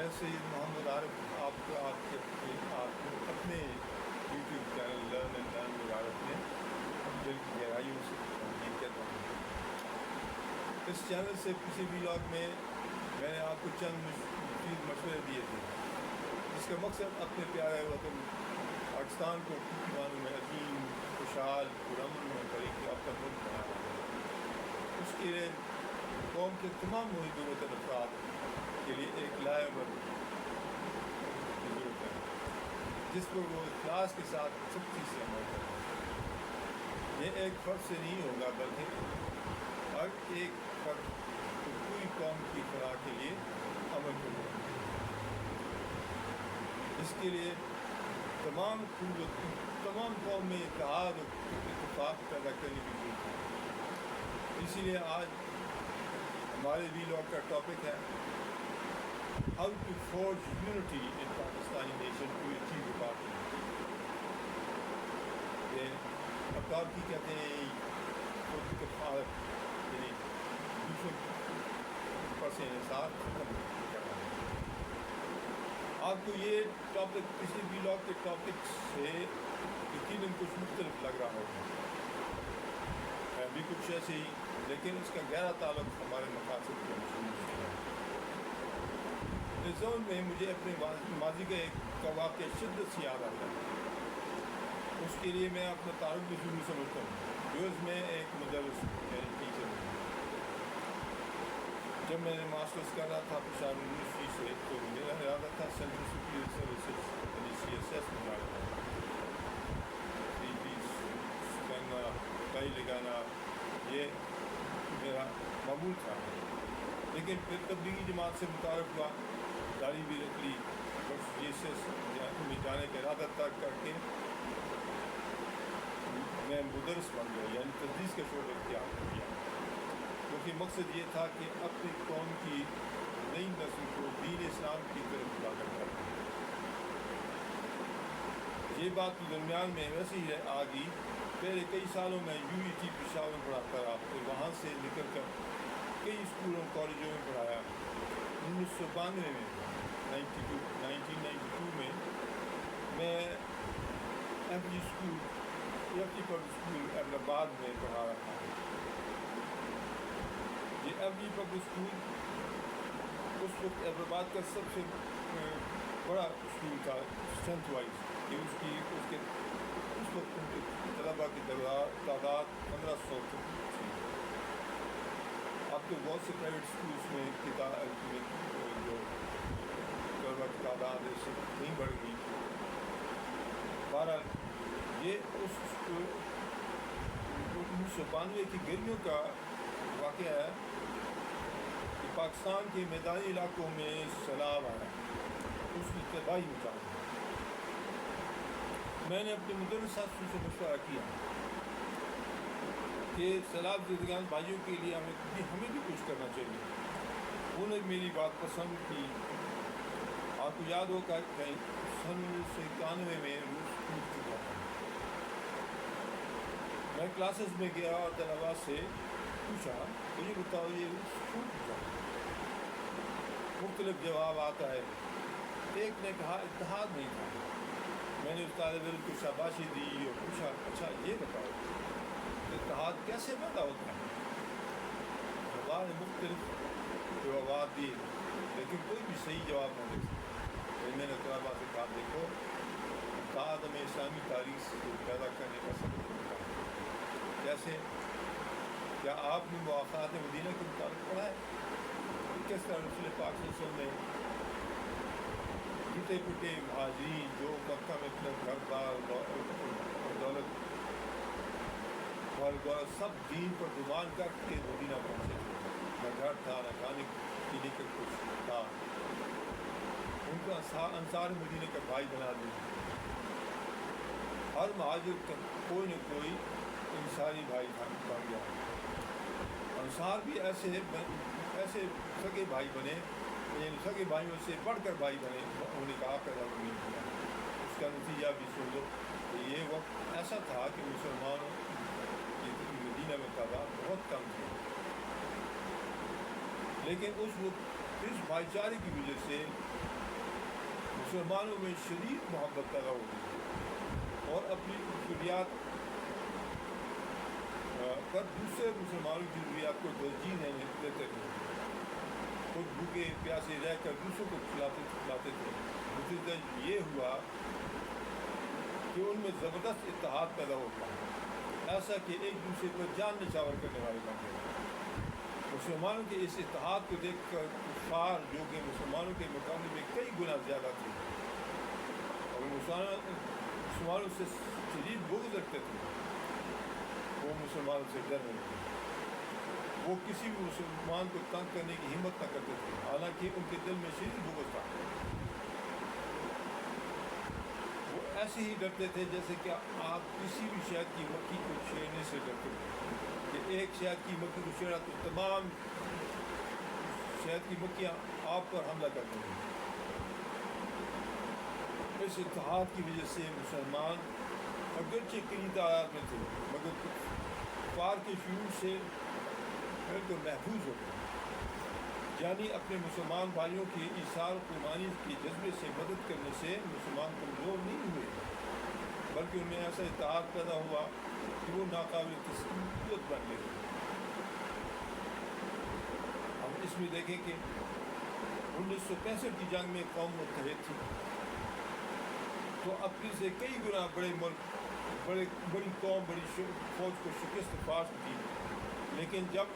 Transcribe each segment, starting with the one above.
میں سید محمد عارف آپ کے اپنے YouTube channel learn and learn with Arif میں دل کی گہرائیوں سے یہ کہتا ہوں. اس چینل سے پچھلے ویلاگ میں نے آپ کو چند مفید مشورے دیے تھے جس کا مقصد اپنے پیارے وطن پاکستان کو معنوں میں عظیم خوشحال پرامن اور طریقے اپنا ملک بنانا ہے. اس کے لیے قوم کے تمام محب وطن افراد کے لیے ایک لائے کی ضرورت ہے جس پر وہ اخلاص کے ساتھ سختی سے عمل کریں. یہ ایک فرد سے نہیں ہوگا بلکہ ہر ایک فرد پوری قوم کی فلاح کے لیے عمل کرے. اس کے لیے تمام قوم میں اتحاد اور اتفاق پیدا کرنے کی ضرورت ہے. اسی لیے آج ہمارے ویلاگ کا ٹاپک ہے how to forge unity in Pakistani nation to achieve party. یہ افطار کی کہتے ہیں خود کفایت یعنی دوسروں پر سے انحصار ختم کرنا. آپ کو یہ ٹاپک کسی ویلاگ کے ٹاپک سے یقیناً کچھ مختلف لگ رہا ہوگا, ہے بھی کچھ ایسے ہی, لیکن اس کا گہرا تعلق ہمارے مقاصد کے مصنوع سے ہے. اس زون میں مجھے اپنے ماضی کا ایک واقعہ شدت سے یاد آتا ہے. اس کے لیے میں اپنا تعارف بھی ضرور سمجھتا ہوں. یوز میں ایک مدرس یعنی ٹیچر ہوں. جب میں نے ماسٹرس کر رہا تھا پشاور یونیورسٹی سے تو میرا ارادہ تھا سینٹرل سپیریئر سروسز یعنی CSS میں جانا تھا. 3 پیس کرنا, ٹائی لگانا یہ میرا معمول تھا. لیکن پھر تبلیغی جماعت سے متعارف ہوا, داڑھی بھی رکھ لی, بس CSS میں جانے کا ارادہ تک کر کے میں مدرس بن گیا یعنی تدریس کا شعبہ اختیار کیا, کیونکہ مقصد یہ تھا کہ اپنی قوم کی نئی نسل کو دین اسلام کی طرف اجاگر کرنا. یہ بات تو درمیان میں ویسے ہی آ گئی. پہلے کئی سالوں میں UET پشاور میں پڑھاتا رہا, پھر وہاں سے نکل کر کئی اسکولوں کالجوں میں پڑھایا. 1992 میں 1992 میں FG پبلک اسکول احمد آباد میں پڑھا رہا تھا. یہ FG پبلک اسکول اس وقت احمد آباد کا سب سے بڑا اسکول تھا اسٹرینتھ وائز. کہ اس وقت طلباء کی تعداد 1500 تھی. اب تو بہت سے پرائیویٹ اسکولس میں جو طلباء کی تعداد ہے اس سے نہیں بڑھ گئی. بہرحال یہ اس 1992 کی گرمیوں کا واقعہ ہے کہ پاکستان کے میدانی علاقوں میں سیلاب آیا, اس کی تباہی مچا دی. میں نے اپنے مدرس ساتھیوں سے مشورہ کیا کہ سیلاب زدگان بھائیوں کے لیے ہمیں بھی کچھ کرنا چاہیے. انہوں نے میری بات پسند کی. آپ کو یاد ہوگا کہ 1991 میں روس ٹوٹ چکا تھا. میں کلاسز میں گیا اور طلباء سے پوچھا مجھے بتاؤ یہ روس ٹوٹ چکا. مختلف جواب آتا ہے. ایک نے کہا اتحاد نہیں تھا. میں نے اس طالب علم کو شاباشی دی اور پوچھا اچھا یہ بتاؤ اتحاد کیسے پیدا ہوتا ہے. طلباء نے مختلف جوابات دیے لیکن کوئی بھی صحیح جواب نہ دے سکا. میں نے طلباء سے کہا دیکھو اتحاد ہمیں اسلامی تاریخ سے پیدا کرنے کا سبب ہوتا ہے. جیسے کیا آپ نے مواقعات مدینہ کے متعلق پڑھا ہے کس طرح رسول پاک صلی اللہ علیہ وسلم نے ٹوٹے پھوٹے مہاجرین جو مکہ میں اپنا گھر بار دولت سب دین پر قربان کر کے مدینہ پہنچے تھے. نہ گھر تھا نہ کھانے پینے کا کچھ تھا. ان کو انصار مدینہ کا بھائی بنا دیا. ہر مہاجر کا کوئی نہ کوئی انصاری بھائی بن گیا. انصار بھی ایسے سگے بھائی بنے یعنی سگے بھائیوں سے بڑھ کر بھائی بنے. انہوں نے کہا پیدا نہیں کیا. اس کا نتیجہ بھی سن لو کہ یہ وقت ایسا تھا کہ مسلمانوں کی مدینہ میں تعداد بہت کم تھی. لیکن اس وقت اس بھائی چارے کی وجہ سے مسلمانوں میں شدید محبت پیدا ہوگی اور اپنی ضروریات پر دوسرے مسلمانوں کی ضروریات کو ترجیح نہیں دیتے تھے. خود بھوکے پیاسے رہ کر دوسروں کو کھلاتے تھے. نتیجہ یہ ہوا کہ ان میں زبردست اتحاد پیدا ہوتا ہے، ایسا کہ ایک دوسرے پر جان نچھاور کرنے والے بن گئے. مسلمانوں کے اس اتحاد کو دیکھ کر کفار جو کہ مسلمانوں کے مقابلے میں کئی گنا زیادہ تھے اور مسلمانوں سے شدید بغض رکھتے تھے، وہ مسلمانوں سے ڈرنے لگے. وہ کسی بھی مسلمان کو تنگ کرنے کی ہمت نہ کرتے تھے، حالانکہ ان کے دل میں شدید بغض تھا. وہ ایسے ہی ڈرتے تھے جیسے کہ آپ کسی بھی شہد کی مکھی کو چھیڑنے سے ڈرتے تھے. کہ ایک شہد کی مکھی کو چھیڑا تو تمام شہد کی مکھیاں آپ پر حملہ کرتے ہیں. اس اتحاد کی وجہ سے مسلمان اگرچہ کئی تعداد میں تھے مگر کفار کے شرور سے بالکل محفوظ ہو گئے. یعنی اپنے مسلمان بھائیوں کی ایثار قربانی کے جذبے سے مدد کرنے سے مسلمان کمزور نہیں ہوئے، بلکہ ان میں ایسا اتحاد پیدا ہوا کہ وہ ناقابل تسلیم قوت بن گئے. ہم اس میں دیکھیں کہ 1965 کی جنگ میں قوم متحد تھی تو اپنی سے کئی گنا بڑی قوم بڑی فوج کو شکست پاش دی. لیکن جب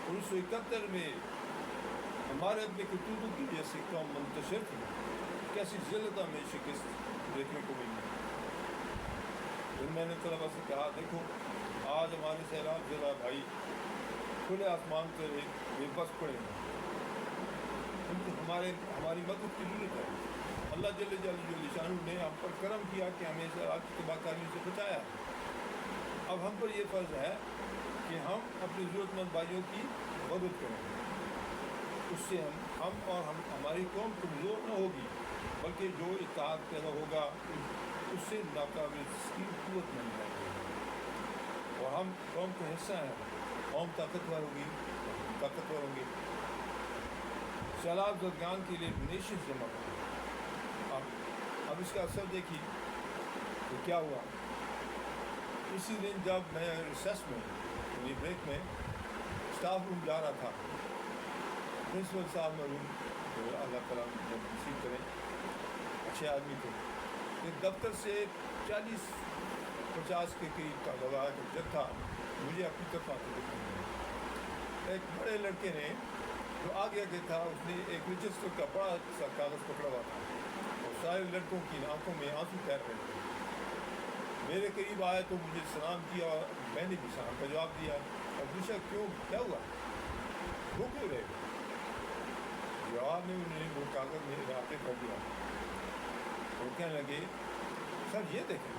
1971 میں ہمارے اپنے کرتوتوں کی وجہ سے قوم منتشر تھی، کیسی ذلت میں شکست دیکھنے کو ملی. پھر میں نے طلبا سے کہا دیکھو آج ہمارے سیلاب زدہ بھائی کھلے آسمان سے بے بس پڑے ہیں، ان کو ہماری مدد کی ضرورت ہے. اللہ جل شانہ نے ہم پر کرم کیا کہ ہمیں سیلاب کی تباہ کاریوں سے بچایا. اب ہم پر یہ فرض ہے کہ ہم اپنے ضرورت مند بھائیوں کی مدد کریں. اس سے ہماری قوم کمزور نہ ہوگی بلکہ جو اتحاد پیدا ہوگا اس سے ناقابل تسلیم قوت مل جائے گی اور ہم قوم کا حصہ ہیں. قوم طاقتور ہوں گی. سیلاب زدگان کے لیے ڈونیشن جمع کریں. اب اس کا اثر دیکھیے کہ کیا ہوا. اسی دن جب میں ریسیس میں یعنی بریک میں اسٹاف روم جا رہا تھا، پرنسپل صاحب مرحوم جو اللہ تعالیٰ نصیب کریں اچھے آدمی تھے، ایک دفتر سے 40-50 کے قریب کا لگا کہ جتھا مجھے اپنی طرف آتے دکھا. ایک بڑے لڑکے نے جو آگے آگے تھا اس نے ایک رجسٹر کا بڑا سا کاغذ پکڑا ہوا تھا اور سارے لڑکوں کی آنکھوں میں آنسو تیر رہے تھے. میرے قریب آئے تو مجھے سلام کیا اور میں نے بھی سلام کا جواب دیا اور پوچھا کیوں کیا ہوا، وہ کیوں رہے. جواب میں انہوں نے وہ کاغذ میرے ہاتھ کر دیا اور کہنے لگے سر یہ دیکھیں.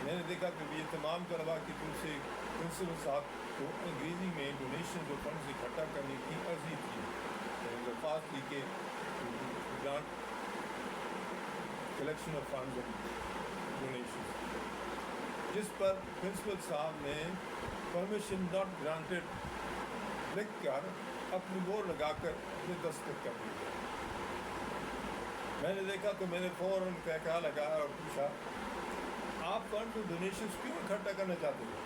میں نے دیکھا کہ یہ تمام طلباء کی طرف سے پرنسپل صاحب کو انگریزی میں ڈونیشن جو فنڈز اکٹھا کرنے کی عرضی تھی، درخواست کی کہ grant collection of funds donation, جس پر پرنسپل صاحب نے پرمیشن ناٹ گرانٹیڈ لکھ کر اپنی مور لگا کر اپنے دستخط کر دی. میں نے دیکھا تو میں نے فوراً کہا لگایا اور پوچھا آپ فنڈ ڈونیشنز کیوں اکٹھا کرنا چاہتے ہیں.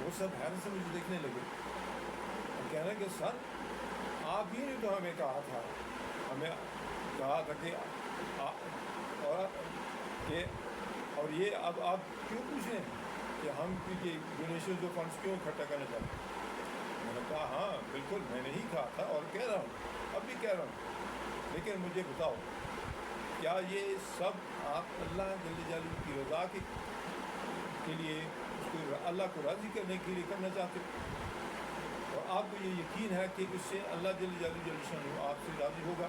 وہ سب حیرت سے مجھے دیکھنے لگے اور کہنے کہ سر آپ ہی نے تو ہمیں کہا تھا کہ اور یہ اب آپ کیوں پوچھ رہے ہیں کہ ہم ڈونیشن جو فنڈس کیوں اکٹھا کرنا چاہتے ہیں. میں نے کہا ہاں بالکل میں نے ہی کہا تھا اور کہہ رہا ہوں اب بھی کہہ رہا ہوں، لیکن مجھے بتاؤ کیا یہ سب آپ اللہ جل جلالہ کی رضا کے لیے اس کو اللہ کو راضی کرنے کے لیے کرنا چاہتے اور آپ کو یہ یقین ہے کہ اس سے اللہ جل جلالہ آپ سے راضی ہوگا.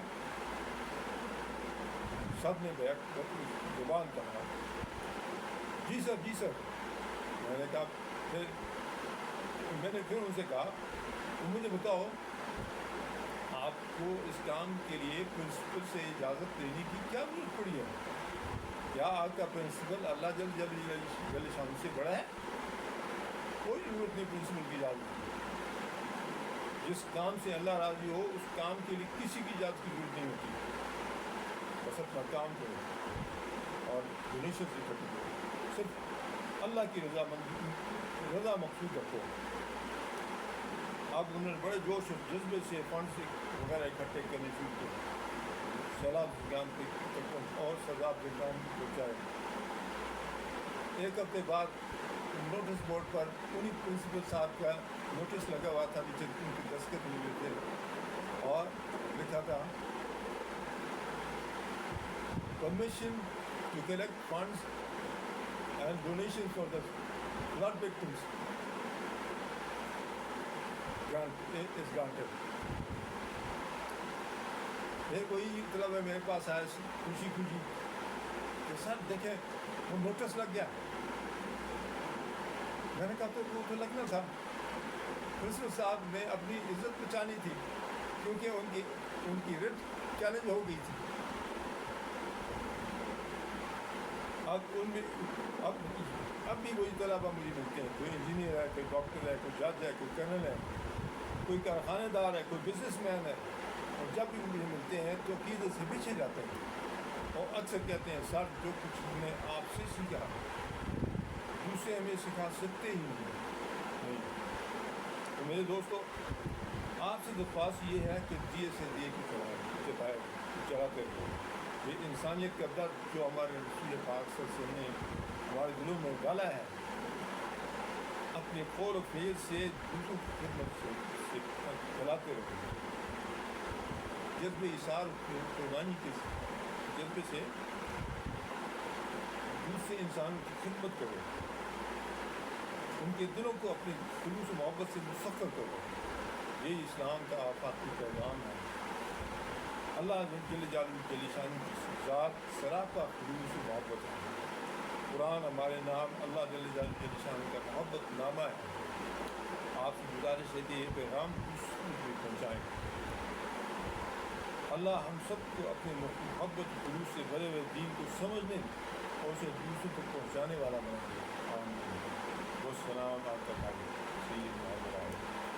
سب نے بیٹھ زبان کہا جی سر. میں نے کہا پھر ان سے کہا مجھے بتاؤ آپ کو اس کام کے لیے پرنسپل سے اجازت لینے کی کیا ضرورت پڑی ہے. کیا آپ کا پرنسپل اللہ جل شان سے بڑا ہے؟ کوئی ضرورت نہیں پرنسپل کی اجازت. جس کام سے اللہ راضی ہو اس کام کے لیے کسی کی اجازت کی ضرورت نہیں ہوتی، بس اپنا کام کرو اور ڈونیشن اکٹھی کرو، صرف اللہ کی رضا مقصود رکھو۔ اب انہوں نے بڑے جوش اور جذبے سے فنڈس وغیرہ اکٹھے کرنے شروع کیے، سیلاب گام کے اور سزاب گام پہنچائے۔ ایک ہفتے بعد نوٹس بورڈ پر انہیں پرنسپل صاحب کا نوٹس لگا ہوا تھا، نیچے ان کے دستخط ہوئے تھے اور لکھا تھا permission to collect funds and donation for the flood victims is granted۔ ایک وہی طلبہ میرے پاس آیا خوشی کہ سر دیکھیں وہ نوٹس لگ گیا۔ میں نے کہا تو وہ تو لگنا تھا، پرنسپل صاحب نے اپنی عزت بچانی تھی کیونکہ ان کی ریٹ چیلنج ہو گئی تھی۔ اب بھی وہی طلبہ مجھے ملتے ہیں، کوئی انجینئر ہے، کوئی ڈاکٹر ہے، کوئی جج ہے، کوئی کرنل ہے، کوئی کارخانے دار ہے، کوئی بزنس مین ہے، اور جب بھی مجھے ملتے ہیں تو عقیدت سے پیچھے جاتے ہیں اور اکثر کہتے ہیں سر جو کچھ ہم نے آپ سے سیکھا دوسرے ہمیں سکھا سکتے ہی نہیں۔ تو میرے دوستو، آپ سے درخواست یہ ہے کہ دیے سے دیے کی چلاتے رہو۔ یہ انسانیت کا درد جو ہمارے رسول پاک صلی اللہ علیہ وسلم نے ہمارے دلوں میں ڈالا ہے، اپنے قول و فعل سے دوسروں کی خدمت سے چلاتے رہو۔ جذبے اثار قربانی کے جذبے سے دوسرے انسانوں کی خدمت کرو، ان کے دلوں کو اپنے خلوص و محبت سے مسخر کرو۔ یہی اسلام کا آفاقی پیغام ہے۔ اللہ جل جلالہ کی شان کی ذات سراپا خلوص و محبت ہے۔ قرآن ہمارے نام اللہ جل جلالہ کی شان کا محبت نامہ ہے۔ آپ سے گزارش ہے کہ یہ پیغام دوسروں کو پہنچائیں۔ اللہ ہم سب کو اپنے محبت خلوص سے بھرے ہوئے دین کو سمجھنے اور اسے دوسروں تک پہنچانے والا بنا دے۔ آمین۔ والسلام آپ کا سید محمد